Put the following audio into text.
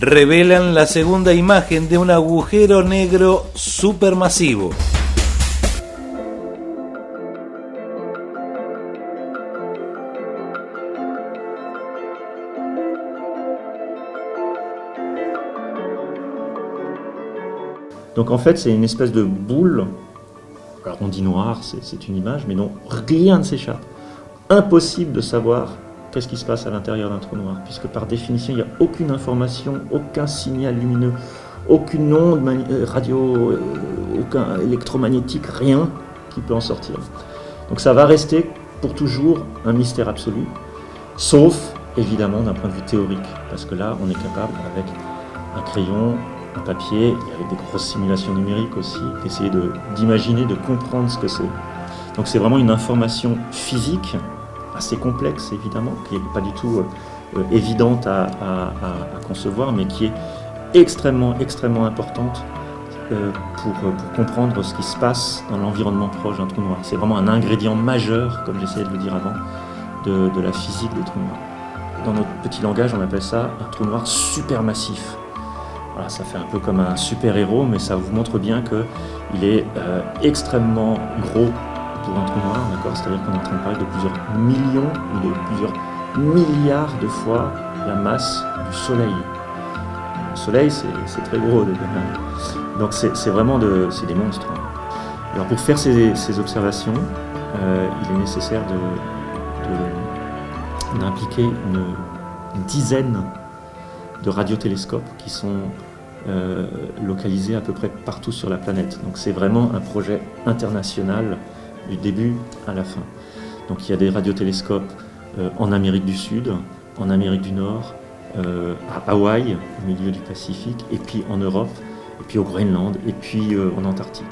revelan la segunda imagen de un agujero negro supermasivo. Donc en fait, c'est une espèce de boule. Alors on dit noir, c'est une image, mais non, rien ne s'échappe. Impossible de savoir qu'est-ce qui se passe à l'intérieur d'un trou noir, puisque par définition, il n'y a aucune information, aucun signal lumineux, aucune onde radio, aucun électromagnétique, rien qui peut en sortir. Donc ça va rester pour toujours un mystère absolu, sauf évidemment d'un point de vue théorique, parce que là, on est capable, avec un crayon, un papier, et avec des grosses simulations numériques aussi, d'essayer d'imaginer, de comprendre ce que c'est. Donc c'est vraiment une information physique, assez complexe évidemment, qui n'est pas du tout évidente à concevoir, mais qui est extrêmement importante pour comprendre ce qui se passe dans l'environnement proche d'un trou noir. C'est vraiment un ingrédient majeur, comme j'essayais de le dire avant, de la physique des trous noirs. Dans notre petit langage, on appelle ça un trou noir supermassif. Voilà, ça fait un peu comme un super-héros, mais ça vous montre bien qu'il est extrêmement gros pour un trou noir, d'accord ? C'est-à-dire qu'on est en train de parler de plusieurs millions ou de plusieurs milliards de fois la masse du Soleil. Le Soleil, c'est très gros. Donc c'est vraiment c'est des monstres. Alors pour faire ces observations, il est nécessaire d'impliquer une dizaine de radiotélescopes qui sont localisés à peu près partout sur la planète. Donc c'est vraiment un projet international du début à la fin. Donc il y a des radiotélescopes en Amérique du Sud, en Amérique du Nord, à Hawaï, au milieu du Pacifique, et puis en Europe, et puis au Groenland, et puis en Antarctique.